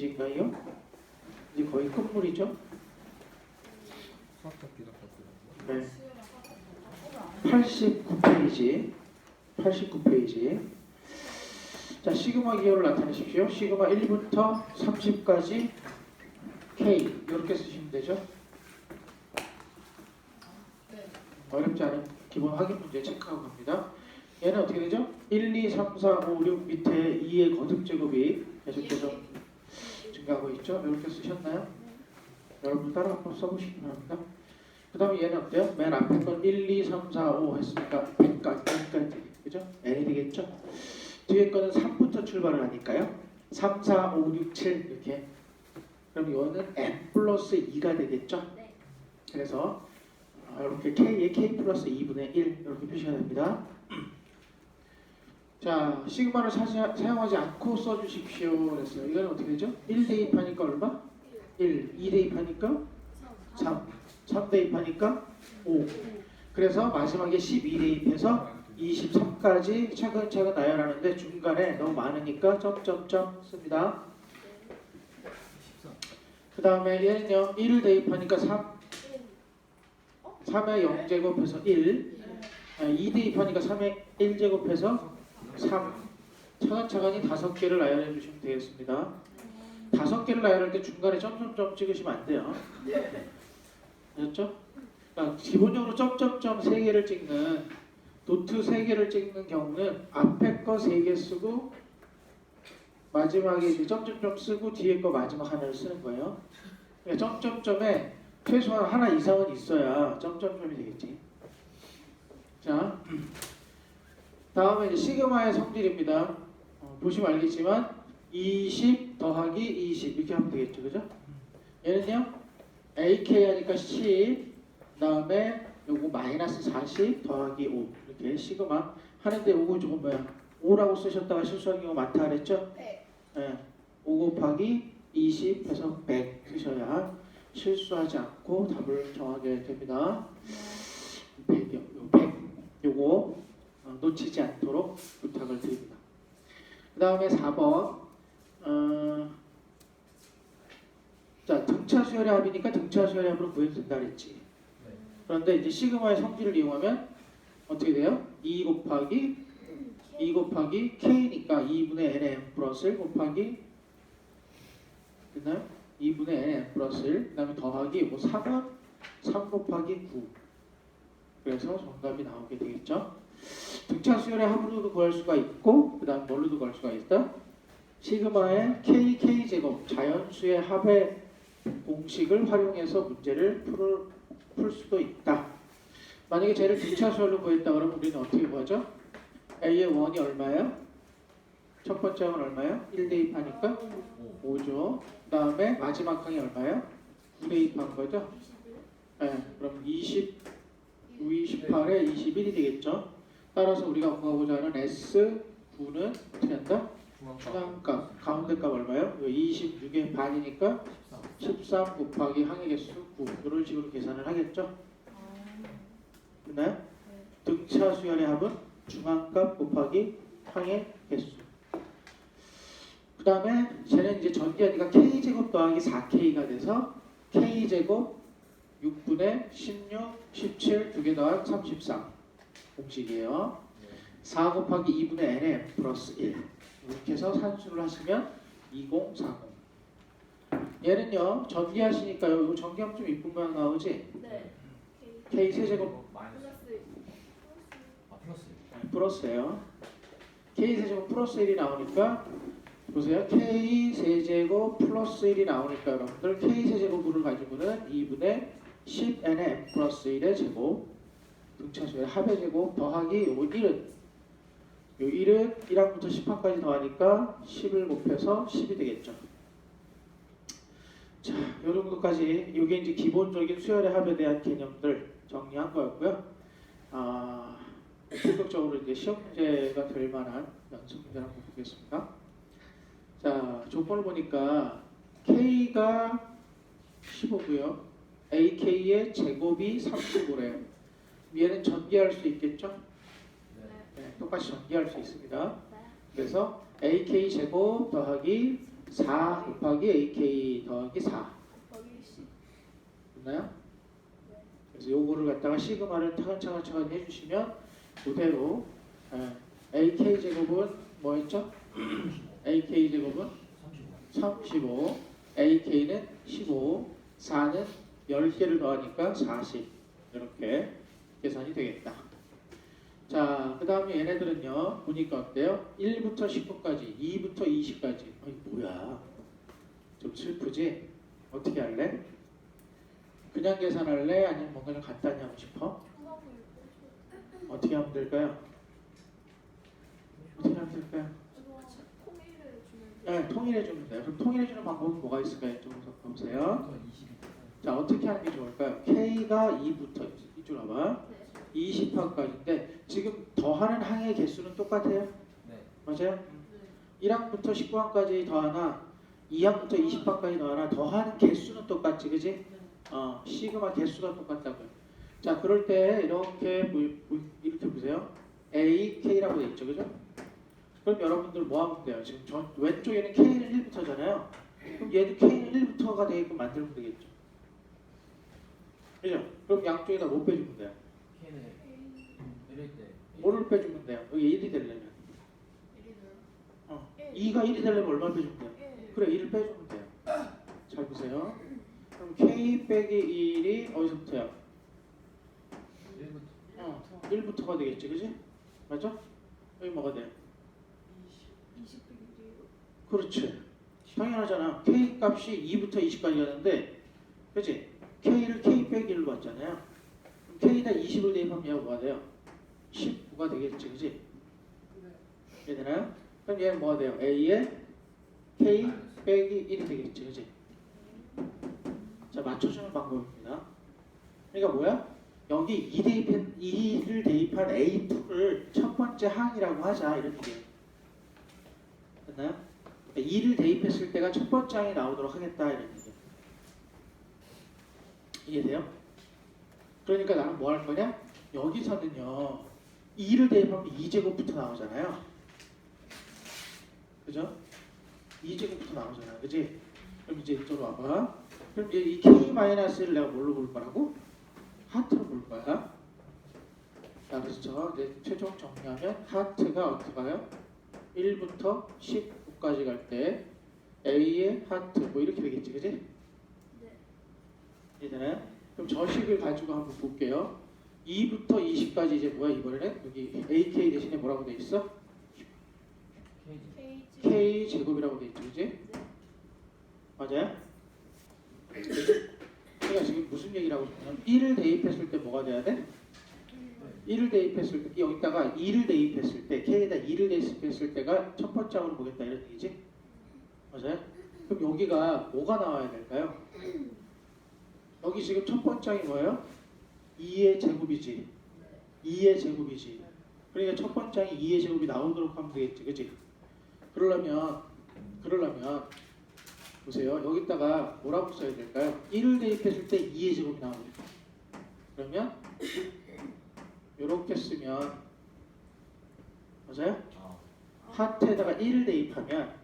인가요? 이제 거의 끝물이죠. 네. 89페이지. 89페이지. 자, 시그마 기호를 나타내십시오. 시그마 1부터 30까지 K 이렇게 쓰시면 되죠. 어렵지 않은 기본 확인 문제 체크하고 갑니다. 얘는 어떻게 되죠? 1, 2, 3, 4, 5, 6 밑에 2의 거듭 제곱이 계속해서 증가하고 있죠. 이렇게 쓰셨나요? 여러분 따라 한번 써보시기 바랍니다. 그 다음에 얘는 어때요? 맨 앞에 건 1, 2, 3, 4, 5 했으니까 100까지 그죠? n이 되겠죠? 뒤에 거는 3부터 출발을 하니까요. 3, 4, 5, 6, 7 이렇게. 그럼 이거는 n 플러스 2가 되겠죠? 그래서 이렇게 k에 k 플러스 2분의 1 이렇게 표시가 됩니다. 자, 시그마를 사용하지 않고 써주십시오 그랬어요. 이거는 어떻게 되죠? 1 대입하니까 얼마? 1, 2 대입하니까 3, 3 대입하니까 5. 그래서 마지막에 12 대입해서 23까지 차근차근 나열하는데 중간에 너무 많으니까 점점점 씁니다. 그 다음에 얘는요 1을 대입하니까 3, 3의 0제곱해서 1, 2 대입하니까 3의 1제곱해서 3. 차근차근히 5개를 나열해 주시면 되겠습니다. 5개를 나열할 때 중간에 점점점 찍으시면 안 돼요. 아셨죠? 그러니까 기본적으로 점점점 3개를 찍는 도트 3개를 찍는 경우는 앞에 거 3개 쓰고 마지막에 이제 점점점 쓰고 뒤에 거 마지막 하나를 쓰는 거예요. 그러니까 점점점에 최소한 하나 이상은 있어야 점점점이 되겠지. 자, 다음에 이제 시그마의 성질입니다. 보시면 알겠지만 20 더하기 20 이렇게 하면 되겠죠, 그죠? 얘는요 AK 하니까 10, 다음에 요거 마이너스 40 더하기 5 이렇게 시그마 하는데 요거 조금 뭐야? 5라고 쓰셨다가 실수한 경우 많다 그랬죠? 네. 5 곱하기 20 해서 100 쓰셔야 실수하지 않고 답을 정하게 됩니다. 100이요. 100 요거 놓치지 않도록 부탁을 드립니다. 그 다음에 4번 자, 등차 수열의 합이니까 등차 수열의 합으로 구해도 된다 그랬지. 그런데 이제 시그마의 성질을 이용하면 어떻게 돼요? 2 곱하기 K니까 2분의 N의 M 플러스 1 곱하기 됐나요? 2분의 N의 M 플러스 1 그 다음에 더하기 뭐 3은 3 곱하기 9 그래서 정답이 나오게 되겠죠. 등차 수열의 합으로도 구할 수가 있고 그 다음 뭘로도 구할 수가 있다? 시그마의 KK제곱 자연수의 합의 공식을 활용해서 문제를 풀 수도 있다. 만약에 쟤를 등차 수열로 구했다 그러면 우리는 어떻게 구하죠? A의 1이 얼마예요? 첫 번째 항은 얼마예요? 1 대입하니까 5죠. 그 다음에 마지막 항이 얼마예요? 9 대입한 거죠? 네, 그럼 28에 21이 되겠죠. 따라서 우리가 구하고자 하는 S9는 어떻게 한다? 중앙값, 가운데 값 얼마예요? 26의 반이니까 13 곱하기 항의 개수 9 이런 식으로 계산을 하겠죠? 됐나요? 등차 수열의 합은 중앙값 곱하기 항의 개수. 그 다음에 쟤는 이제 전기하니까 K제곱 더하기 4K가 돼서 K제곱 6분의 16, 17 두 개 더한 33 공식이에요. 4 곱하기 2분의 N의 M 플러스 1 이렇게 해서 산수를 하시면 2040. 얘는요 전기하시니까요 이거 전기하면 좀 이쁜 모양 나오지? 네. K 세제곱 플러스. 플러스예요. K 세제곱 플러스 1이 나오니까 보세요. K 세제곱 플러스 1이 나오니까 여러분들 K 세제곱을 가지고는 2분의 10n의 M 플러스 1의 제곱 등차수의 합의 제곱 더하기 요 1은 요 1은 1항부터 10항까지 더하니까 10을 곱해서 10이 되겠죠. 자, 요 정도까지 이게 이제 기본적인 수열의 합에 대한 개념들 정리한 거였고요. 본격적으로 이제 시험 문제가 될 만한 연습 문제를 한번 보겠습니다. 자, 조건을 보니까 K가 15고요. AK의 제곱이 35래요. 얘는 전개할 수 있겠죠? 네, 똑같이 전개할 수 있습니다. 그래서 AK 제곱 더하기 4 곱하기 AK 더하기 4 됐나요? 그래서 요거를 갖다가 시그마를 차근차근 해주시면 그대로 AK 제곱은 뭐였죠? AK 제곱은 35, AK는 15, 4는 10개를 더하니까 40 이렇게 계산이 되겠다. 자, 그 다음에 얘네들은요 보니까 어때요? 1부터 19까지, 2부터 20까지. 아니 뭐야, 좀 슬프지? 어떻게 할래? 그냥 계산할래? 아니면 뭔가 좀 간단히 하고 싶어? 어떻게 하면 될까요? 어떻게 하면 될까요? 네, 통일해주면 돼요. 그럼 통일해주는 방법은 뭐가 있을까요? 좀 보세요. 자, 어떻게 하는 게 좋을까요? K가 2부터 이쪽 와봐. 20항까지인데 지금 더하는 항의 개수는 똑같아요? 네. 맞아요? 1항부터 19항까지 더하나 2항부터 20항까지 더하나 더하는 개수는 똑같지, 그지? 시그마 개수가 똑같다고요. 자, 그럴 때 이렇게 보세요. A, K라고 돼 있죠, 그죠? 그럼 여러분들 뭐 하면 돼요? 지금 왼쪽에는 K는 1부터잖아요. 그럼 얘도 K는 1부터가 되게끔 만들면 되겠죠. 그죠? 그럼 양쪽에다 뭐 빼주면 돼요? K는 이럴 때 뭐를 빼주면 돼요? 여기 1이 되려면 2가 1이 되려면 얼마를 빼주면 돼요? 그래, 1을 빼주면 돼요. 잘 보세요. 그럼 K 빼기 1이 어디서부터요? 1부터 1부터가 되겠지, 그지? 맞죠? 여기 뭐가 돼요? 20 1이에요. 그렇지. 당연하잖아. K 값이 2부터 20까지 가는데, 그지? K를 K 빼기 1로 봤잖아요. 그럼 K에다 20을 대입하면 얘가 뭐가 돼요? 19가 되겠지, 그지? 이해되나요? 그럼 얘는 뭐가 돼요? A에 K 빼기 1이 되겠지, 그지? 자, 맞춰주는 방법입니다. 그러니까 뭐야? 여기 2를 대입한 A2를 첫 번째 항이라고 하자, 이런 얘기예요. 됐나요? 2를 대입했을 때가 첫 번째 항이 나오도록 하겠다, 이런 얘기예요. 이해돼요? 그러니까 나는 뭐 할 거냐? 여기서는요 2를 대입하면 2제곱부터 나오잖아요. 그죠? 2제곱부터 나오잖아, 그지? 그럼 이제 이쪽으로 와봐. 그럼 이제 이 K-를 내가 뭘로 볼 거라고? 하트로 볼 거야. 자, 그래서 저 이제 최종 정리하면 하트가 어떻게 가요? 1부터 19까지 갈 때 A의 하트 뭐 이렇게 되겠지, 그지? 네. 이제는 그럼 저 식을 가지고 한번 볼게요. 2부터 20까지 이제 뭐야, 이번에는 여기 AK 대신에 뭐라고 돼 있어? K K 제곱이라고 돼 있죠, 그지? 맞아요? 제가 지금 무슨 얘기를 하고 싶냐면 1을 대입했을 때 뭐가 돼야 돼? 1을 대입했을 때 여기다가 2를 대입했을 때 K에다 2를 대입했을 때가 첫 번째 항으로 보겠다, 이런 얘기지? 맞아요? 그럼 여기가 뭐가 나와야 될까요? 여기 지금 첫 번째 항이 뭐예요? 2의 제곱이지. 2의 제곱이지. 그러니까 첫 번째 항이 2의 제곱이 나오도록 하면 되겠지, 그지? 그러려면 보세요. 여기다가 뭐라고 써야 될까요? 1을 대입했을 때 2의 제곱이 나오죠. 그러면 이렇게 쓰면 맞아요? 하트에다가 1을 대입하면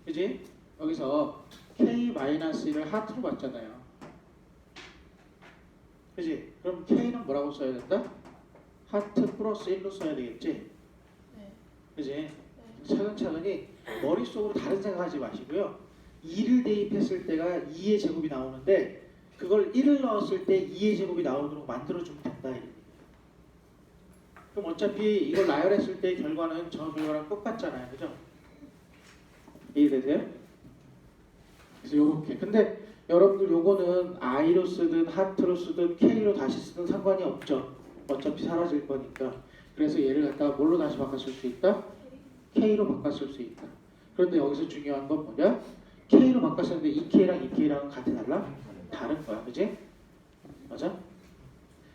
그지? 여기서 K-1을 하트로 봤잖아요. 그지? 그럼 K는 뭐라고 써야 된다? 하트 플러스 1로 써야 되겠지? 네. 그지? 네. 차근차근히 머릿속으로 다른 생각하지 마시고요. 2를 대입했을 때가 2의 제곱이 나오는데 그걸 1을 넣었을 때 2의 제곱이 나오도록 만들어주면 된다. 그럼 어차피 이걸 나열했을 때 결과는 저 결과랑 똑같잖아요. 그죠? 이해되세요? 그래서 요렇게. 근데 여러분들 요거는 I로 쓰든 하트로 쓰든 K로 다시 쓰든 상관이 없죠. 어차피 사라질 거니까. 그래서 얘를 갖다가 뭘로 다시 바꿨을 수 있다? K로 바꿨을 수 있다. 그런데 여기서 중요한 건 뭐냐? K로 바꿨었는데 이 K랑 이 K랑은 같아 달라? 다른 거야, 그지? 맞아?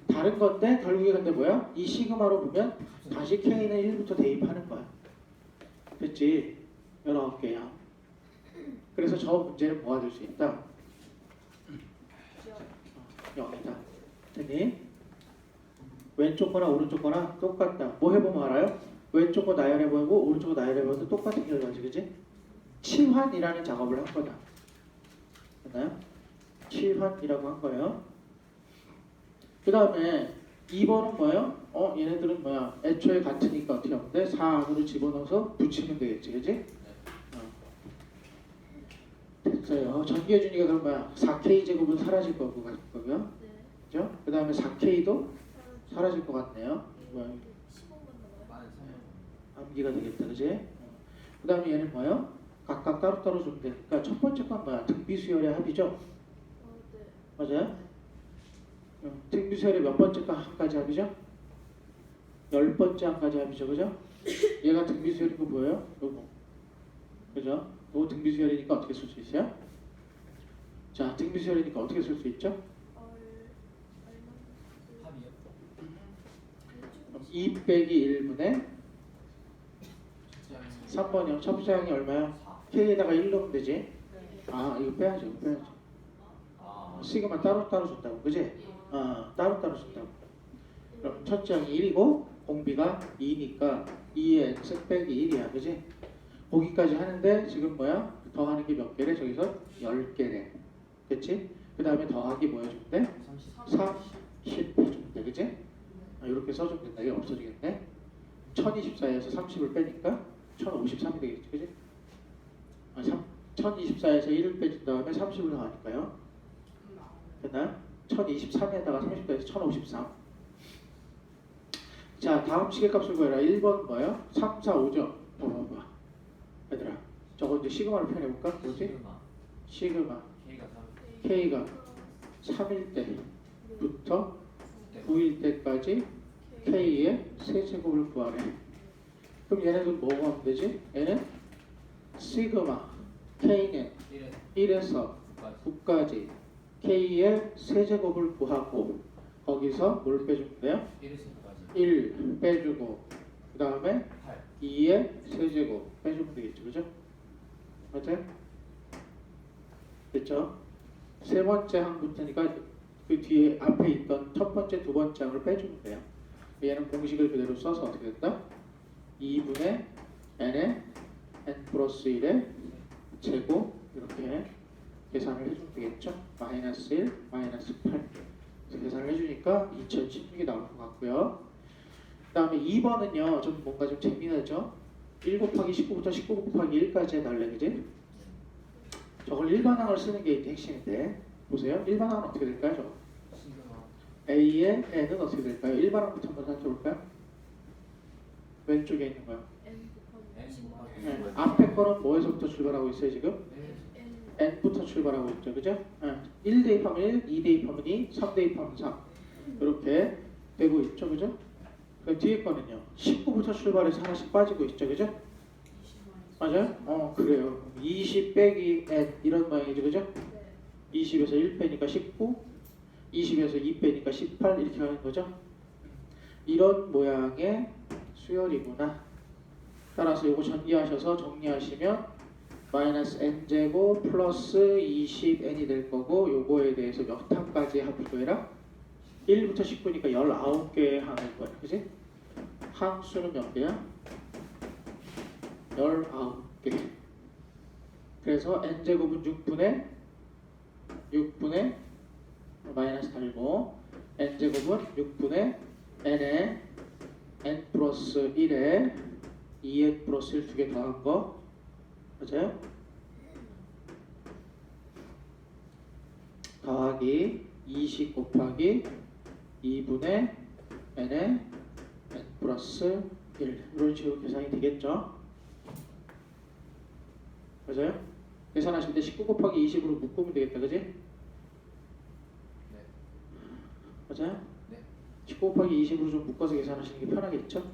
다른 건데 결국에 근데 뭐야? 이 시그마로 보면 다시 K는 1부터 대입하는 거야. 됐지? 19개야. 그래서 저 문제는 뭐가 될 수 있다? 0이다. 됐니? 왼쪽 거나 오른쪽 거나 똑같다. 뭐 해보면 알아요? 왼쪽 거 나열해보고 오른쪽 거 나열해보면 똑같은 결과지, 그지? 치환이라는 작업을 한 거다. 됐나요? 치환이라고 한 거예요. 그 다음에 2번은 뭐예요? 얘네들은 뭐야? 애초에 같으니까 어떻게 하면 돼? 4 안으로 집어넣어서 붙이면 되겠지, 그지? 됐어요. 전기해주니까 그럼 뭐야? 4K 제곱은 사라질 거고, 거고요. 네. 그죠? 그 다음에 4K도 사라질 것 같네요. 뭐야? 15분 남아요. 암기가 되겠다, 그지? 그 다음에 얘는 뭐예요? 각각 따로따로 주면 되니까 첫 번째 건 뭐야? 등비수열의 합이죠? 네. 맞아요? 등비수열의 몇 번째 거 한까지 합이죠? 10번째 한까지 합이죠, 그죠? 얘가 등비수열인 거 뭐예요? 요거, 그죠? 요거 등비수열이니까 어떻게 쓸 수 있어요? 자, 등비수열이니까 어떻게 쓸 수 있죠? 합이요? 그럼 2 빼기 1분의 숫자는 3번이요. 첫 부장이 얼마야? K에다가 1 넣으면 되지? 아, 이거 빼야죠, 이거 빼야죠. 시그마 따로따로 준다고, 그지? 따로따로 준다고. 그럼 첫째 항이 1이고 공비가 2니까 2의 x는 빼기 1이야, 그지? 거기까지 하는데 지금 뭐야? 더하는 게 몇 개래? 저기서 10개래. 그치? 그 다음에 더하기 뭐 해주면 돼? 30 해주면 돼, 그지? 이렇게 써주면 된다. 이게 없어지겠네. 1024에서 30을 빼니까 1053이 되겠지, 그지? 1024에서 1을 빼준 다음에 30을 더하니까요. 됐나요? 1023에다가 30 더해서 1053. 자, 다음 시계값을 구해라. 1번 뭐예요? 3, 4, 5죠? 봐봐. 얘들아, 저거 이제 시그마로 표현해볼까? 뭐지? 시그마. K가 3. K가 3일 때부터 9일 때까지 K의 세제곱을 구하래. 그럼 얘네들 뭐가 하면 되지? 얘는 시그마 K는 1에서 9까지 K의 세제곱을 구하고 거기서 뭘 빼주면 돼요? 1에서까지 1 빼주고 그 다음에 8. 2의 세제곱 빼주면 되겠죠, 그죠? 맞아요? 됐죠? 세 번째 항부터니까 그 뒤에 앞에 있던 첫 번째, 두 번째 항을 빼주면 돼요. 얘는 공식을 그대로 써서 어떻게 된다? 2분의 n의 n 플러스 1의 제곱 이렇게 계산을 해주면 되겠죠? 마이너스 1, 마이너스 8 계산을 해주니까 2016이 나올 것 같고요. 그 다음에 2번은요 좀 뭔가 좀 재미나죠? 1 곱하기 19부터 19 곱하기 1까지 해달래, 그지? 저걸 일반항을 쓰는 게 핵심인데 보세요. 일반항은 어떻게 될까요? 저거? 시그마 A의 n은 어떻게 될까요? 일반항부터 한번 살펴볼까요? 왼쪽에 있는 거요. N 곱하기 N 곱하기 네. 앞에 거는 뭐에서부터 출발하고 있어요 지금? N n부터 출발하고 있죠, 그죠? 1 대입하면 1, 2 대입하면 2, 3 대입하면 3 이렇게 되고 있죠, 그죠? 그 뒤에 거는요 19부터 출발해서 하나씩 빠지고 있죠, 그죠? 맞아요? 그래요. 20 빼기 n 이런 모양이죠, 그죠? 20에서 1 빼니까 19, 20에서 2 빼니까 18 이렇게 가는 거죠. 이런 모양의 수열이구나. 따라서 이거 전개하셔서 정리하시면 마이너스 n제곱 플러스 20n이 될 거고 요거에 대해서 몇 항까지 합을 구해라? 1부터 19니까 19개의 항일 거야, 그지? 항수는 몇 개야? 19개. 그래서 n제곱은 6분의 마이너스 달고 n제곱은 6분의 n에 n 플러스 1에 2n 플러스 1 두 개 더한 거 맞아요? 더하기 20 곱하기 2분의 n에 n 플러스 1 이런 식으로 계산이 되겠죠? 맞아요? 계산하실 때 19 곱하기 20으로 묶으면 되겠다, 그지? 네. 맞아요? 네. 19 곱하기 20으로 좀 묶어서 계산하시는 게 편하겠죠?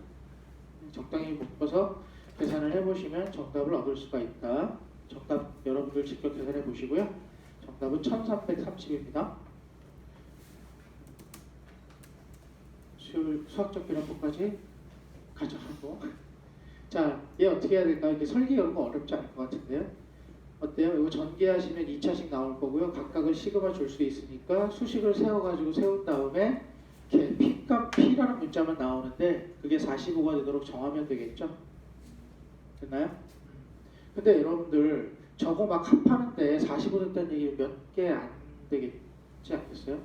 적당히 묶어서 계산을 해보시면 정답을 얻을 수가 있다. 정답 여러분들 직접 계산해 보시고요. 정답은 1330입니다. 수학적 비례법까지 가져가고 자, 얘 어떻게 해야 될까? 이렇게 설계 이런 거 어렵지 않을 것 같은데요. 어때요? 이거 전개하시면 2차식 나올 거고요. 각각을 시그마 줄 수 있으니까 수식을 세워가지고 세운 다음에 이렇게 P값 P라는 문자만 나오는데 그게 45가 되도록 정하면 되겠죠? 됐나요? 근데 여러분들 저거 막 합하는데 45 됐다는 얘기 몇 개 안 되겠지 않겠어요?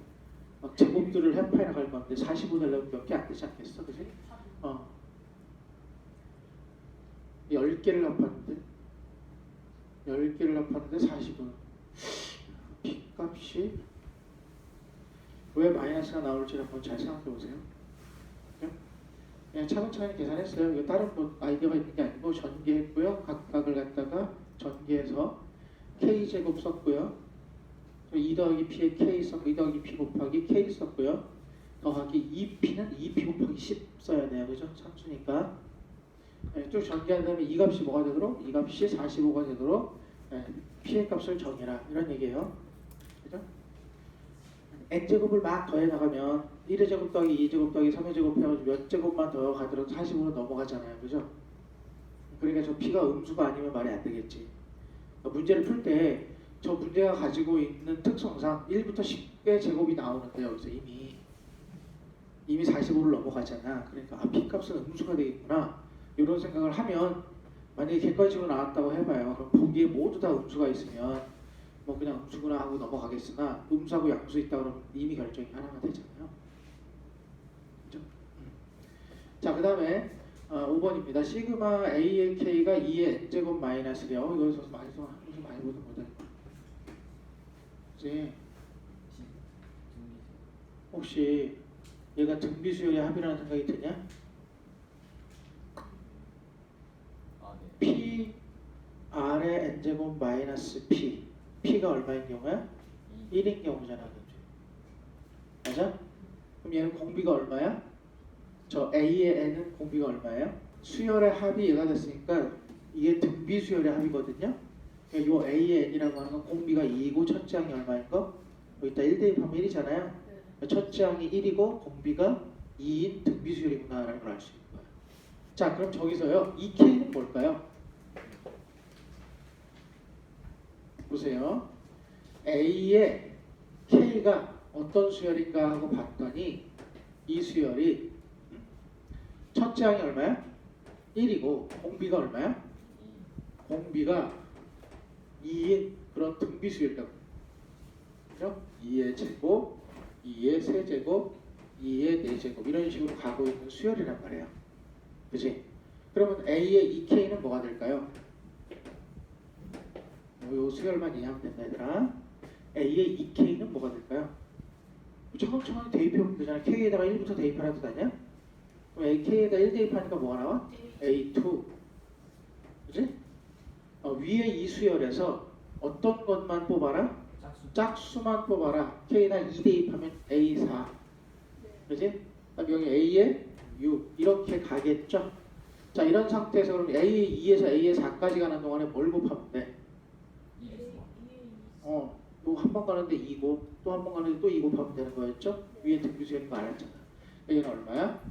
막 제곱들을 합해 나갈 건데 45 되려면 몇 개 안 되지 않겠어? 그지? 10개를 합하는데 10개를 합하는데 40은 B값이 왜 마이너스가 나올지 한번 잘 생각해 보세요. 그냥 차근차근 계산했어요. 이거 다른 뭐 아이디어가 있는 게 아니고 전개했고요. 각각을 갖다가 전개해서 K제곱 썼고요. 2 더하기 P에 K 썼고 2 더하기 P 곱하기 K 썼고요. 더하기 2P는 2P 곱하기 10 써야 돼요. 그죠? 참수니까. 네, 쭉 전개한 다음에 이 값이 뭐가 되도록? 이 값이 45가 되도록 P의 값을 정해라. 이런 얘기예요. 그죠? n제곱을 막 더해 나가면 1의 제곱 더하기 2의 제곱 더하기 3의 제곱 해가지고 몇 제곱만 더 가더라도 45로 넘어가잖아요. 그죠? 그러니까 저 P가 음수가 아니면 말이 안 되겠지. 그러니까 문제를 풀 때 저 문제가 가지고 있는 특성상 1부터 10의 제곱이 나오는데 여기서 이미 45를 넘어가잖아. 그러니까 P값은 음수가 되겠구나. 이런 생각을 하면 만약에 객관식으로 나왔다고 해봐요. 그럼 보기에 모두 다 음수가 있으면 뭐 그냥 음수구나 하고 넘어가겠으나 음수하고 양수 있다 그러면 이미 결정이 하나가 되잖아요. 그죠? 자, 그 다음에 5번입니다. 시그마 A의 K가 2의 N제곱 마이너스래요. 이거에서 많이 보던 거다. 이제 혹시 얘가 등비수열의 합이라는 생각이 드냐? P R의 N제곱 마이너스 P P가 얼마인 경우야? 1인 경우잖아. 맞아? 그럼 얘는 공비가 얼마야? 저 A의 N은 공비가 얼마예요? 수열의 합이 얘가 됐으니까 이게 등비수열의 합이거든요. 그러니까 요 A의 N이라고 하는 건 공비가 2이고 첫째 항이 얼마인 거? 여기다 1 대입하면 1이잖아요. 첫째 항이 1이고 공비가 2인 등비수열이구나 라는 걸 알 수 있는 거예요. 자, 그럼 저기서요. 이 K는 뭘까요? 보세요. A의 K가 어떤 수열인가 하고 봤더니 이 수열이 첫째 항이 얼마야? 1이고 공비가 얼마야? 공비가 2인 그런 등비 수열이라고. 그죠? 2의 제곱, 2의 세제곱, 2의 4제곱 이런 식으로 가고 있는 수열이란 말이에요. 그치? 그러면 A의 2K는 뭐가 될까요? 요 수열만 이해하면 된다 얘들아. A의 2K는 뭐가 될까요? 차근차근 대입해보면 되잖아. K에다가 1부터 대입하라도 되냐? 그럼 K에다 1 대입하니까 뭐가 나와? A2. 그치? 위에 이 수열에서 어떤 것만 뽑아라? 짝수만 뽑아라. K에다 2 대입하면 A4. 그치? 그럼 여기 A에 6 이렇게 가겠죠? 자, 이런 상태에서 그럼 A의 2에서 A의 4까지 가는 동안에 뭘 곱하면 돼? 또 한 번 가는데 2고 또 한 번 가는데 또 2 곱하면 되는 거였죠? 위에 등비수열인 거 알았잖아. 여기는 얼마야?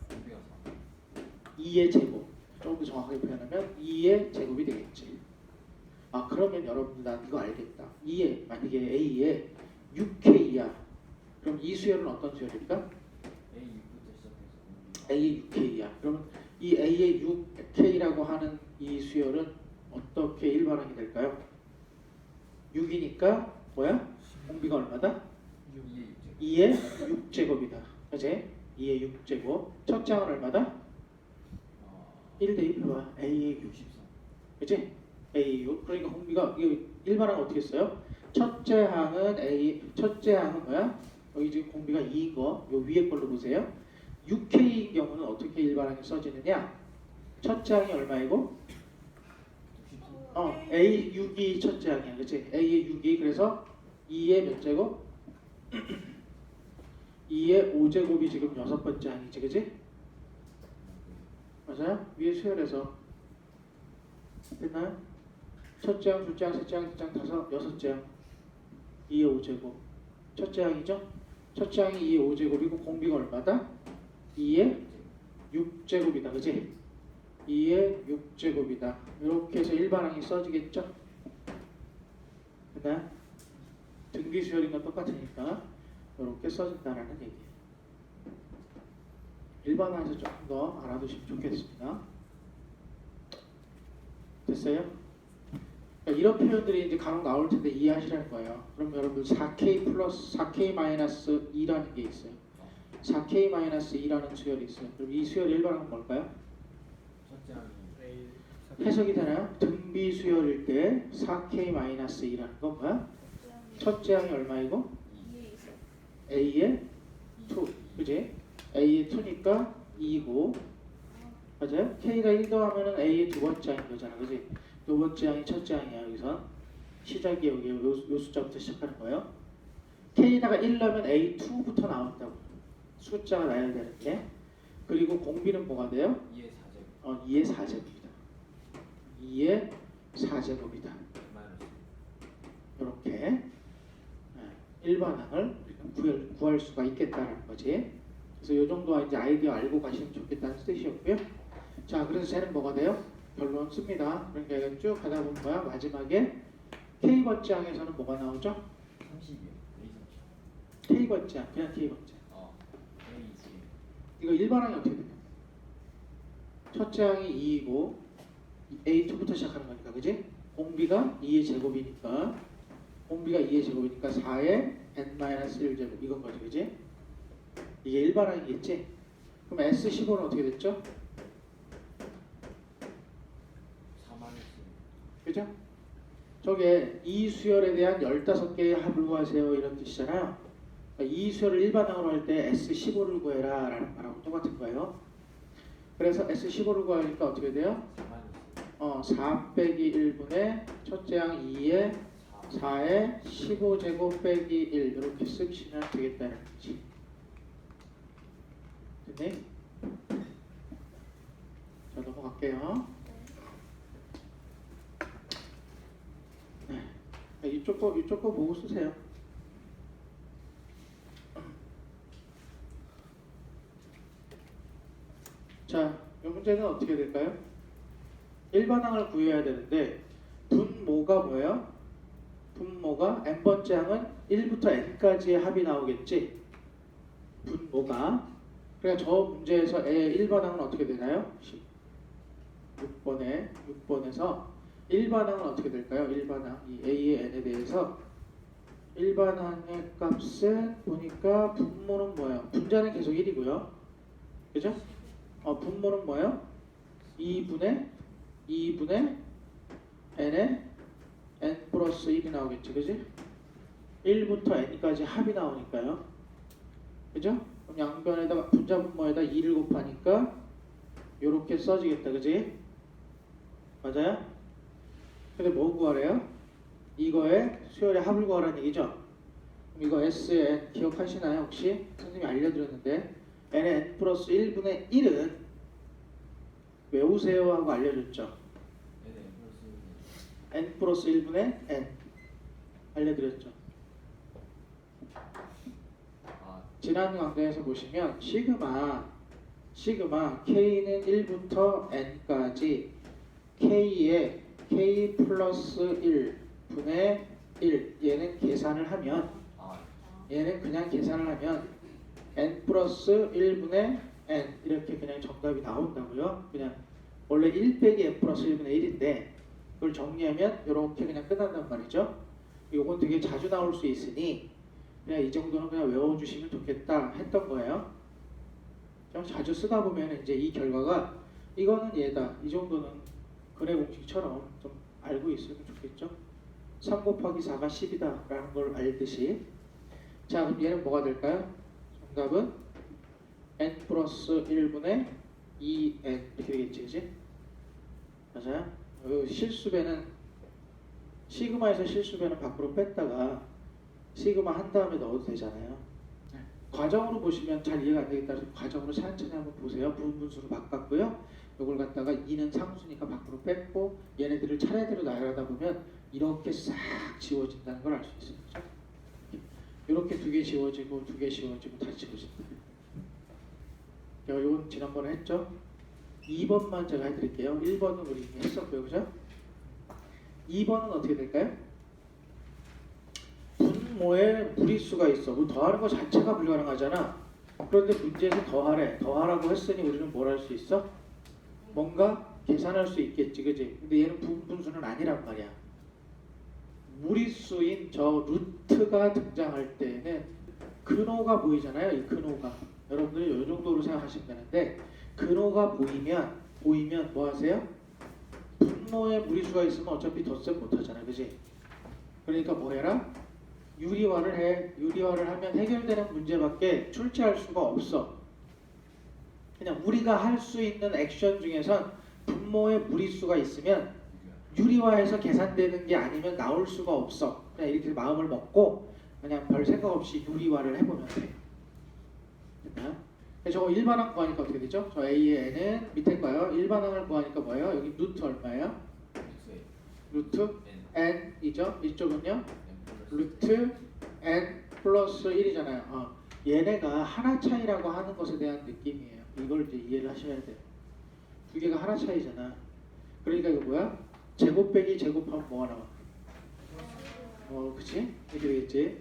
2의 제곱. 조금 더 정확하게 표현하면 2의 제곱이 되겠지. 아, 그러면 여러분들 난 이거 알겠다. 2에 만약에 A에 6K야. 그럼 이 수열은 어떤 수열일까? A의 6K야. 그러면 이 A의 6K라고 하는 이 수열은 어떻게 일반항이 될까요? 6이니까 뭐야? 공비가 얼마다? 2의 6제곱이다. 그치? 2의 6제곱. 첫째 항은 얼마다? 1 대입해봐. A의 6. 그치? A의 6. 그러니까 공비가 이거 일반항 어떻게 써요? 첫째 항은 뭐야? 여기 지금 공비가 2인 거. 요 위에 걸로 보세요. 6K인 경우는 어떻게 일반항이 써지느냐? 첫째 항이 얼마이고? A6이 첫째 항이야. 그치? A의 6이 그래서 2의 몇 제곱? 2의 5제곱이 지금 6번째 항이지. 그치? 맞아요? 위에 수열에서 됐나요? 첫째 항, 둘째 항, 셋째 항, 셋째 항, 여섯째 항 2의 5제곱 첫째 항이죠? 첫째 항이 2의 5제곱이고 공비가 얼마다? 2의 6제곱이다. 그치? 2의 6제곱이다. 이렇게 해서 일반항이 써지겠죠? 됐나요? 등비수열인 건 똑같으니까 이렇게 써진다라는 얘기예요. 일반항에서 조금 더 알아두시면 좋겠습니다. 됐어요? 그러니까 이런 표현들이 이제 간혹 나올 텐데 이해하시라는 거예요. 그럼 여러분 4k 플러스 4k 마이너스 2라는 게 있어요. 4k 마이너스 2라는 수열이 있어요. 그럼 이 수열의 일반항은 뭘까요? 첫째 항이 해석이 되나요? 등비 수열일 때 4k 마이너스 2라는 건 뭐야? 첫째 항이 얼마이고? 2에 있어. A의 2, 그지? A의 2니까 2고 맞아요? K가 1 더하면은 A의 두 번째 항인 거잖아, 그지? 두 번째 항이 첫째 항이야. 여기서 시작이 여기 요 숫자부터 시작하는 거예요. K에다가 1 넣으면 A2부터 나온다고. 숫자가 나야 되는데. 그리고 공비는 뭐가 돼요? 2의 4제곱 2의 4제곱이다. 2의 4제곱이다. 마이너스 이렇게 일반항을 구할 수가 있겠다는 거지. 그래서 이 정도 이제 아이디어 알고 가시면 좋겠다는 뜻이었고요. 자, 그래서 쟤는 뭐가 돼요? 결론 씁니다. 그러니까 이거 쭉 가다 보면 뭐야? 마지막에 K번째 항에서는 뭐가 나오죠? 30이요. K번째 항, 그냥 K번째. A2 이거 일반항이 어떻게 되냐? 첫째 항이 2이고 A2부터 시작하는 거니까, 그지? 공비가 2의 제곱이니까 공비가 2의 제곱이니까 4의 n-1제곱 이건 거지, 그지? 이게 일반항이겠지? 그럼 S15는 어떻게 됐죠? 4 마이너스 그죠? 저게 이 수열에 대한 15개의 합을 구하세요 이런 뜻이잖아요. 그러니까 이 수열을 일반항으로 할 때 S15를 구해라 라는 말하고 똑같은 거예요. 그래서 S15를 구하니까 어떻게 돼요? 4 마이너스 4 빼기 1분의 첫째 항 2의 4의 15제곱 빼기 1 이렇게 쓰시면 되겠다는 거지. 됐니? 자, 넘어갈게요. 네. 이쪽 거 보고 쓰세요. 자, 이 문제는 어떻게 될까요? 일반항을 구해야 되는데 분모가 뭐예요? 분모가 n번째 항은 1부터 n까지의 합이 나오겠지? 분모가. 그러니까 저 문제에서 일반항은 어떻게 되나요? 6번에서 일반항은 어떻게 될까요? 일반항 이 a의 n에 대해서 일반항의 값은 보니까 분모는 뭐예요? 분자는 계속 1이고요. 그죠? 분모는 뭐예요? 2분의 n에 n 플러스 1이 나오겠지, 그지? 1부터 n까지 합이 나오니까요. 그죠? 그럼 양변에다가 분자 분모에다 2를 곱하니까 요렇게 써지겠다, 그지? 맞아요? 근데 뭐 구하래요? 이거의 수열의 합을 구하라는 얘기죠? 그럼 이거 S의 n 기억하시나요, 혹시? 선생님이 알려드렸는데 n의 n 플러스 1분의 1은 외우세요 하고 알려줬죠? n 플러스 1분의 n 알려드렸죠. 지난 강좌에서 보시면 시그마 k는 1부터 n까지 k의 k 플러스 1분의 1 얘는 계산을 하면 얘는 그냥 계산을 하면 n 플러스 1분의 n 이렇게 그냥 정답이 나온다고요. 그냥 원래 1 빼기 n 플러스 1분의 1인데 그걸 정리하면 이렇게 그냥 끝난단 말이죠. 이건 되게 자주 나올 수 있으니 그냥 이 정도는 그냥 외워주시면 좋겠다 했던 거예요. 좀 자주 쓰다 보면 이제 이 결과가 이거는 얘다. 이 정도는 근해 공식처럼 좀 알고 있으면 좋겠죠. 3 곱하기 4가 10이다 라는 걸 알듯이. 자, 그럼 얘는 뭐가 될까요? 정답은 n 플러스 1분의 2n 이렇게 되겠지, 그지? 맞아요? 실수배는 시그마에서 실수배는 밖으로 뺐다가 시그마 한 다음에 넣어도 되잖아요. 과정으로 보시면 잘 이해가 안 되겠다. 과정으로 천천히 한번 보세요. 부분분수로 바꿨고요. 이걸 갖다가 2는 상수니까 밖으로 뺐고 얘네들을 차례대로 나열하다 보면 이렇게 싹 지워진다는 걸 알 수 있어요. 그렇죠? 이렇게 2개 지워지고 2개 지워지고 다시 지워진다. 제가 이건 지난번에 했죠. 2번만 제가 해드릴게요. 1번은 우리 이미 했었고요. 그죠? 2번은 어떻게 될까요? 분모에 무리수가 있어. 뭐 더하는 거 자체가 불가능하잖아. 그런데 문제에서 더하라고 했으니 우리는 뭘 할 수 있어? 뭔가 계산할 수 있겠지, 그지? 근데 얘는 부분분수는 아니란 말이야. 무리수인 저 루트가 등장할 때는 근호가 보이잖아요. 이 근호가 여러분들 이 정도로 생각하시면 되는데 근호가 보이면 뭐 하세요? 분모에 무리수가 있으면 어차피 덧셈 못 하잖아요. 그지? 그러니까 뭐 해라? 유리화를 해. 유리화를 하면 해결되는 문제밖에 출제할 수가 없어. 그냥 우리가 할 수 있는 액션 중에선 분모에 무리수가 있으면 유리화해서 계산되는 게 아니면 나올 수가 없어. 그냥 이렇게 마음을 먹고 그냥 별 생각 없이 유리화를 해보면 돼. 됐나요? 저거 일반항 구하니까 어떻게 되죠? 저 A의 N은 밑에 거요. 일반항을 구하니까 뭐예요? 여기 루트 얼마예요? 루트 N이죠? 이쪽은요? 루트 N 플러스 1이잖아요. 얘네가 하나 차이라고 하는 것에 대한 느낌이에요. 이걸 이제 이해를 하셔야 돼요. 두 개가 하나 차이잖아. 그러니까 이거 뭐야? 제곱 빼기 제곱하면 뭐가 나와? 그치? 이렇게 되겠지?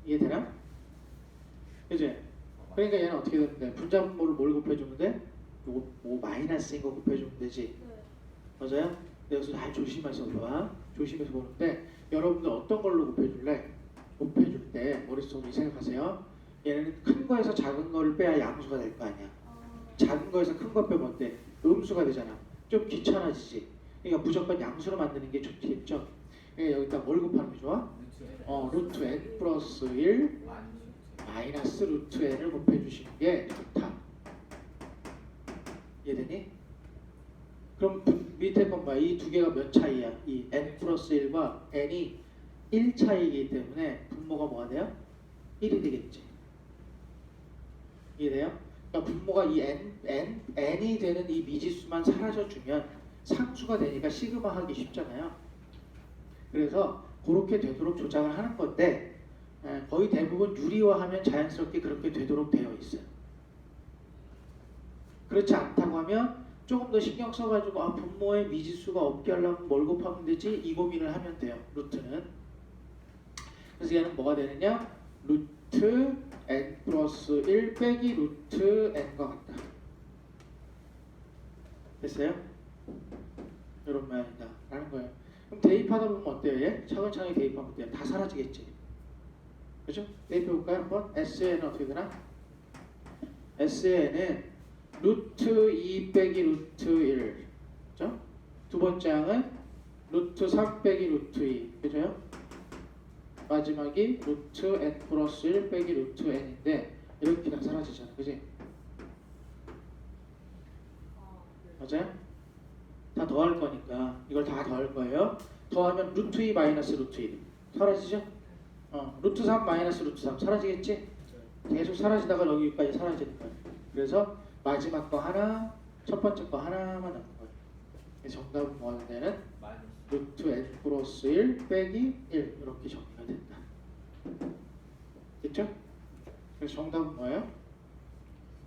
이해되나? 그치? 그러니까 얘는 어떻게 되는데? 분자분모를 뭘 곱해주는데? 뭐 마이너스인 거 곱해주면 되지? 맞아요? 여기서 잘 조심해서 봐. 조심해서 보는데 여러분들 어떤 걸로 곱해줄래? 곱해줄 때 머릿속으로 생각하세요. 얘는 큰 거에서 작은 거를 빼야 양수가 될 거 아니야. 작은 거에서 큰 거 빼면 어때? 음수가 되잖아. 좀 귀찮아지지. 그러니까 무조건 양수로 만드는 게 좋겠죠. 그러니까 여기다 뭘 곱하는 게 좋아? 루트 n 플러스 1 마이너스 루트 n을 곱해주시는 게 좋다. 이해되니? 그럼 밑에 건 봐. 이 두 개가 몇 차이야? 이 n 플러스 1과 n이 1 차이이기 때문에 분모가 뭐가 돼요? 1이 되겠지. 이해돼요? 그러니까 분모가 이 n이 되는 이 미지수만 사라져주면 상수가 되니까 시그마 하기 쉽잖아요. 그래서 그렇게 되도록 조작을 하는 건데 거의 대부분 유리화하면 자연스럽게 그렇게 되도록 되어 있어요. 그렇지 않다고 하면 조금 더 신경 써가지고 분모에 미지수가 없게 하려면 뭘 곱하면 되지? 이 고민을 하면 돼요. 루트는. 그래서 얘는 뭐가 되느냐? 루트 n 플러스 1 빼기 루트 n과 같다. 됐어요? 이런 모양이다 라는 거예요. 그럼 대입하다 보면 어때요? 얘? 차근차근 대입하면 어때요? 다 사라지겠지. 그죠? 대입해볼까요? 한번 SN은 어떻게 되나? SN은 루트 2 빼기 루트 1 그죠? 두 번째 항은 루트 3 빼기 루트 2 그죠? 마지막이 루트 n 플러스 1 빼기 루트 n인데 이렇게 다 사라지잖아. 그지? 맞아요? 다 더할 거니까 이걸 다 더할 거예요. 더하면 루트 2 마이너스 루트 1 사라지죠? 루트 3 마이너스 루트 3 사라지겠지? 계속 사라지다가 여기까지 사라지는 거예요. 그래서 마지막 거 하나, 첫 번째 거 하나만 남는 거예요. 그래서 정답은 뭐 하는 데는 루트 n 플러스 1 빼기 1 이렇게 정리가 된다. 됐죠? 그래서 정답은 뭐예요?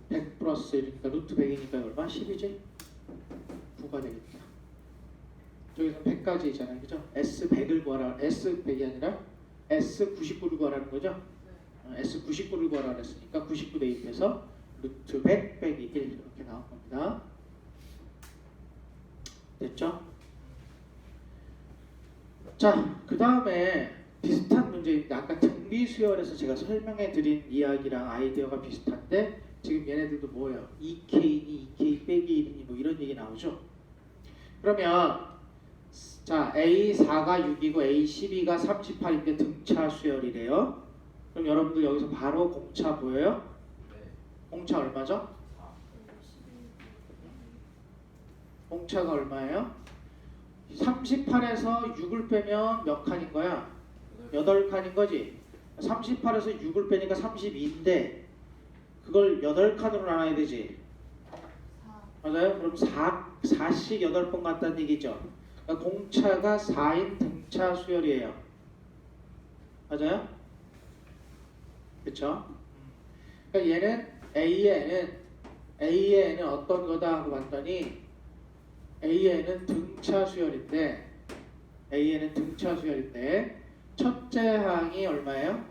100 플러스 1이니까 루트 100이니까 얼마? 10이지? 9가 되겠다. 저기서 100까지 있잖아요. 그죠? S100을 구하라. S100이 아니라 S99를 구하라는 거죠? S99를 구하라 그랬으니까 99 대입해서 루트 100 빼기 1 이렇게 나온 겁니다. 됐죠? 자, 그 다음에 비슷한 문제인데 아까 등비수열에서 제가 설명해 드린 이야기랑 아이디어가 비슷한데 지금 얘네들도 뭐예요? 2K니 2K 빼기 1이니 뭐 이런 얘기 나오죠? 그러면 자 A4가 6이고 A12가 38인데 등차 수열이래요. 그럼 여러분들 여기서 바로 공차 보여요? 공차 얼마죠? 공차가 얼마예요? 38에서 6을 빼면 몇 칸인 거야? 8칸인 거지? 38에서 6을 빼니까 32인데 그걸 8칸으로 나눠야 되지? 맞아요? 그럼 4씩 8번 갔다는 얘기죠? 그러니까 공차가 4인 등차 수열이에요. 맞아요? 그쵸? 그러니까 얘는 A의 N은 어떤 거다 하고 봤더니 A에는 등차 수열인데 첫째 항이 얼마예요?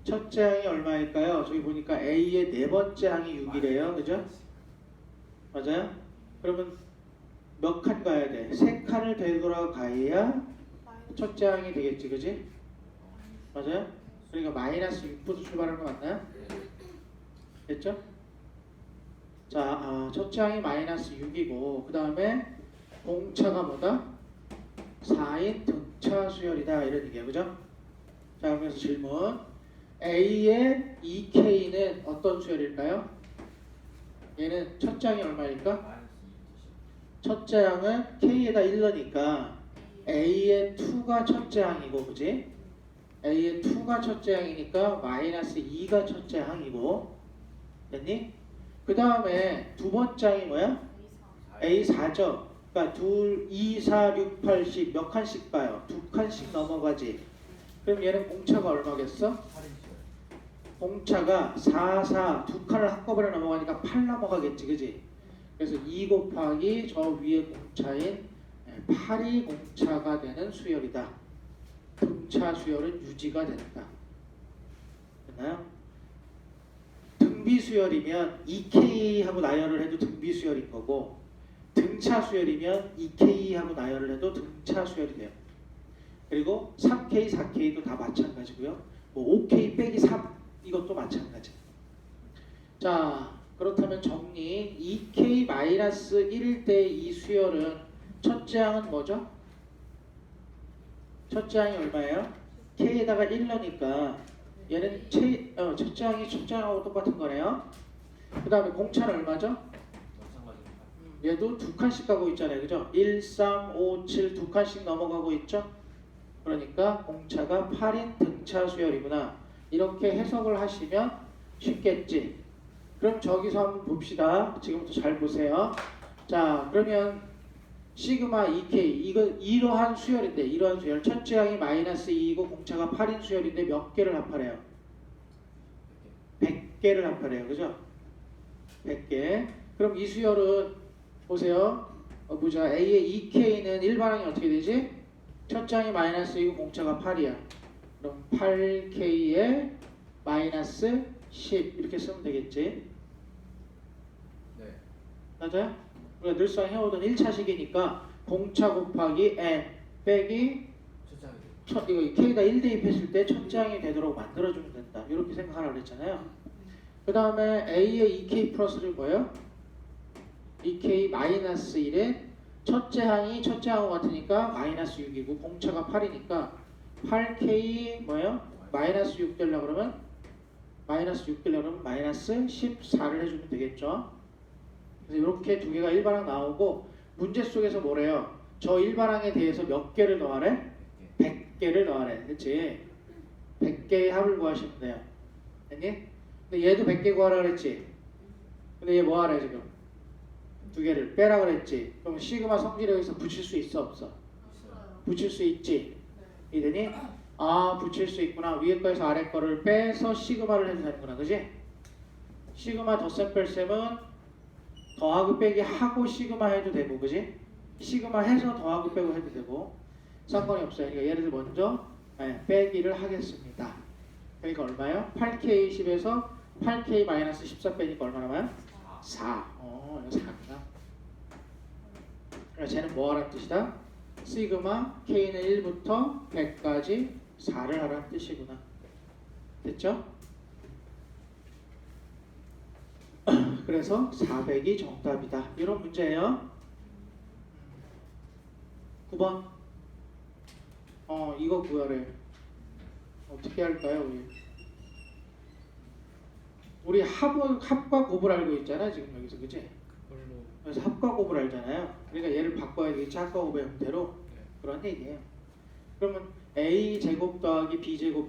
첫째 항이 얼마일까요? 저기 보니까 A의 네 번째 항이 6이래요. 그죠? 맞아요? 그러면 몇 칸 가야 돼? 3칸을 되돌아가야 첫째 항이 되겠지, 그지? 맞아요? 그러니까 마이너스 6부터 출발하는 거 맞나요? 됐죠? 자, 첫째 항이 마이너스 6이고 그 다음에 공차가 뭐다? 4인 등차 수열이다 이런 얘기야, 그죠? 자, 그래서 질문 A의 2K는 어떤 수열일까요? 얘는 첫째 항이 얼마일까? 마이너스 2 첫째 항은 K에다 1넣으니까 A의 2가 첫째 항이고, 그지? A의 2가 첫째 항이니까 마이너스 2가 첫째 항이고, 됐니? 그 다음에 두 번째 항이 뭐야? A4죠. 그러니까 2, 4, 6, 8, 10 몇 칸씩 가요? 두 칸씩 넘어가지. 그럼 얘는 공차가 얼마겠어? 8이죠. 공차가 4, 4 두 칸을 한꺼번에 넘어가니까 8 넘어가겠지, 그지? 그래서 2 곱하기 저 위에 공차인 8이 공차가 되는 수열이다. 등차 수열은 유지가 된다. 됐나요? 등비 수열이면 2K하고 나열을 해도 등비 수열인 거고, 등차 수열이면 2K하고 나열을 해도 등차 수열이 돼요. 그리고 3K, 4K도 다 마찬가지고요. 뭐 5K 빼기 3 이것도 마찬가지. 자, 그렇다면 정리 2K-1일 때 이 수열은 첫째 항은 뭐죠? 첫째 항이 얼마예요? K에다가 1 넣으니까 얘는 첫째 항이 첫째 항하고 똑같은 거네요. 그 다음에 공차는 얼마죠? 마찬가지입니다. 얘도 두 칸씩 가고 있잖아요, 그죠? 1, 3, 5, 7 두 칸씩 넘어가고 있죠? 그러니까 공차가 8인 등차 수열이구나. 이렇게 해석을 하시면 쉽겠지. 그럼 저기서 한번 봅시다. 지금부터 잘 보세요. 자, 그러면 시그마 2K 이러한 수열인데, 이러한 수열 첫째 항이 마이너스 2이고 공차가 8인 수열인데 몇 개를 합하래요? 100개를 합하래요, 그죠? 100개. 그럼 이 수열은 보세요. 보자. A의 2K는 일반항이 어떻게 되지? 첫째 항이 마이너스 2고 공차가 8이야. 그럼 8K에 마이너스 10 이렇게 쓰면 되겠지. 네. 맞아요? 우리가 늘상 해오던 1차식이니까 공차 곱하기 n 빼기 첫장이죠. 이거 K가 1 대입했을 때 첫째 항이 되도록 만들어주면 된다. 이렇게 생각하라고 그랬잖아요. 그 다음에 A의 2K 플러스를 뭐예요? 2K 마이너스 1에 첫째 항이 첫째 항과 같으니까 마이너스 6이고 공차가 8이니까 8K 뭐예요? 마이너스 6 되려고 그러면 마이너스 6 되려고 그러면 마이너스 14를 해주면 되겠죠. 그래서 이렇게 두 개가 일반항 나오고 문제 속에서 뭐래요? 저 일반항에 대해서 몇 개를 더하래? 100개를 더하래. 그치? 100개의 합을 구하시면 돼요. 됐니? 근데 얘도 100개 구하라 그랬지? 근데 얘 뭐 하래 지금? 두 개를 빼라 그랬지? 그럼 시그마 성질에 의해서 붙일 수 있어 없어? 붙일 수 있지? 이되니? 아, 붙일 수 있구나. 위에 거에서 아래 거를 빼서 시그마를 해도 되는구나. 그지? 시그마 덧셈 뺄셈은 더하고 빼기 하고 시그마 해도 되고, 그지? 시그마 해서 더하고 빼고 해도 되고 상관이 없어요. 그러니까 예를 들어 먼저 빼기를 하겠습니다. 그러니까 얼마요? 8K 10에서 8K 마이너스 14 빼니까 얼마 남아요? 4. 이거 4구나. 그러니까 쟤는 뭐 하라는 뜻이다? 시그마 K는 1부터 100까지 4를 하라는 뜻이구나. 됐죠? 그래서 400이 정답이다. 이런 문제예요. 9번. 이거 구하래. 어떻게 할까요, 우리? 우리 합과 곱을 알고 있잖아, 지금 여기서, 그치? 그래서 합과 곱을 알잖아요. 그러니까 얘를 바꿔야 되겠지, 합과 곱의 형태로. 그런 얘기예요. 그러면 A 제곱 더하기 B 제곱,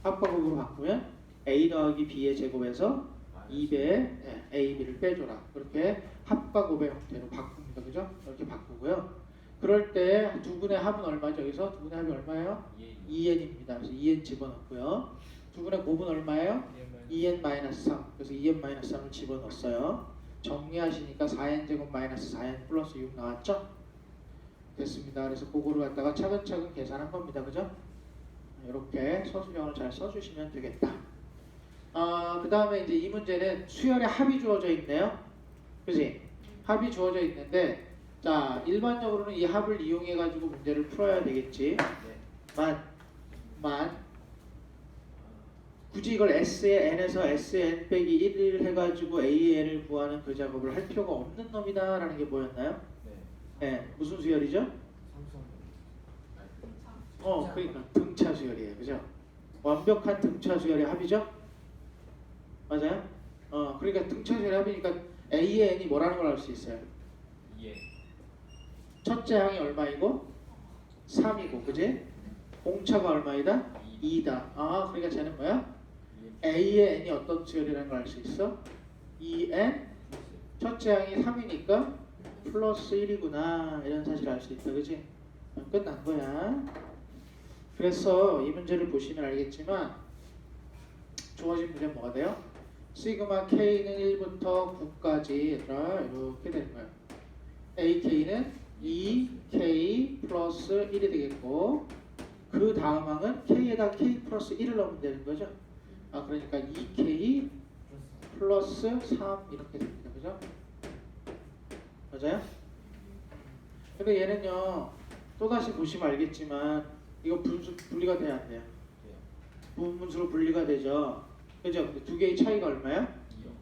합과 곱으로 바꾸면 A 더하기 B의 제곱에서 2배의 A, B를 빼줘라. 그렇게 합과 곱의 형태로 바꿉니다. 그죠? 이렇게 바꾸고요. 그럴 때 두 분의 합은 얼마죠? 여기서 두 분의 합이 얼마예요? 2n입니다. 그래서 2n 집어넣고요. 두 분의 곱은 얼마예요? 2n-3. 그래서 2n-3을 집어넣었어요. 정리하시니까 4n 제곱 마이너스 4n 플러스 6 나왔죠? 됐습니다. 그래서 그거를 갖다가 차근차근 계산한 겁니다. 그죠? 이렇게 서술형을 잘 써주시면 되겠다. 그 다음에 이제 이 문제는 수열의 합이 주어져 있네요. 그지? 합이 주어져 있는데 자, 일반적으로는 이 합을 이용해 가지고 문제를 풀어야 되겠지. 네. 만 굳이 이걸 S의 n에서 S의 n 빼기 1을 해가지고 A의 n을 구하는 그 작업을 할 필요가 없는 놈이다 라는 게 뭐였나요? 네. 네, 무슨 수열이죠? 삼성. 그러니까 등차 수열이에요, 그죠? 완벽한 등차 수열의 합이죠? 맞아요? 그러니까 등차 수열의 합이니까 A의 n이 뭐라는 걸 알 수 있어요. 예. 첫째 항이 얼마이고 3이고, 그지? 공차가 얼마이다? 2다. 그러니까 쟤는 뭐야? A의 n이 어떤 수열이라는 걸 알 수 있어? 2n 첫째 항이 3이니까 플러스 1이구나 이런 사실을 알 수 있다, 그지? 끝난 거야. 그래서 이 문제를 보시면 알겠지만 주어진 문제는 뭐가 돼요? 시그마 k는 1부터 9까지 얘들아 이렇게 되는 거야. ak는 2k 플러스 1이 되겠고 그 다음 항은 k에다 k 플러스 1을 넣으면 되는 거죠. 그러니까 2k 플러스 3 이렇게 됩니다. 그죠? 맞아요? 근데 얘는요 또다시 보시면 알겠지만 이거 분리가 돼야 안 돼요? 분문수로 분리가 되죠. 그죠? 근데 두 개의 차이가 얼마야?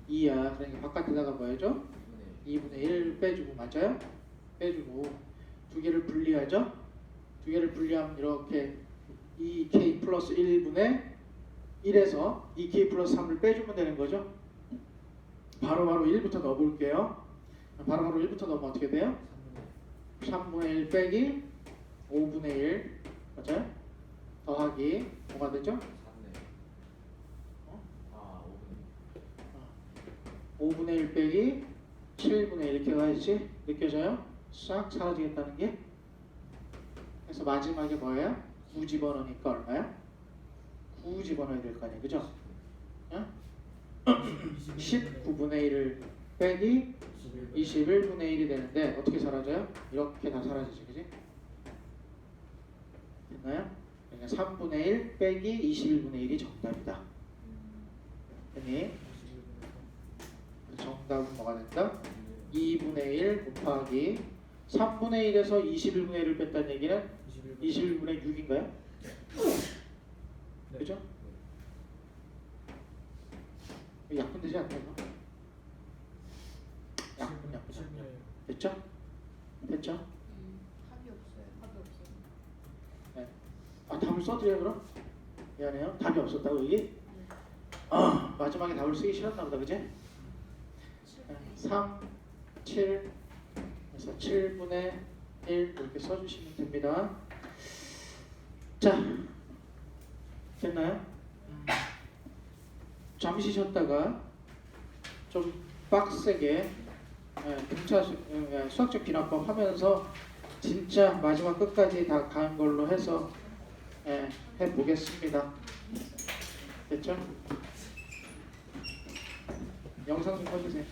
2야. 그러니까 바깥에다가 뭐 해줘? 2분의 1 빼주고, 맞아요? 빼주고 두 개를 분리하죠? 두 개를 분리하면 이렇게 2k 플러스 1분의 1에서 2k 플러스 3을 빼주면 되는 거죠. 바로바로 1부터 넣어볼게요. 바로바로 1부터 넣으면 어떻게 돼요? 3분의 1 빼기 5분의 1 맞아요? 더하기 뭐가 되죠? 5분의 1 빼기 7분의 1 이렇게 가야지. 느껴져요? 싹 사라지겠다는 게. 그래서 마지막에 뭐예요? 9 집어넣으니까 얼마야? 9 집어넣어야 될 거 아니에요, 그죠? 19분의 1을 빼기 21분의 1이 되는데 어떻게 사라져요? 이렇게 다 사라지지, 그지? 됐나요? 그러니까 3분의 1 빼기 21분의 1이 정답이다. 됐니? 정답은 뭐가 된다? 2분의 1 곱하기 3분의 1에서 21분의 1을 뺐다는 얘기는 21분의 6인가요? 그죠? 약분 되지 않나요? 약분. 됐죠? 됐죠? 합이 없어요. 합이 없어요. 네. 답을 써드려요 그럼? 미안해요. 답이 없었다고 여기? 마지막에 답을 쓰기 싫었나 보다, 그지? 3, 7 그래서 7분의 1 이렇게 써주시면 됩니다. 자, 됐나요? 잠시 쉬었다가 좀 빡세게 등차 수학적 비납법 하면서 진짜 마지막 끝까지 다 가는 걸로 해서 해보겠습니다. 됐죠? 영상 좀 꺼주세요.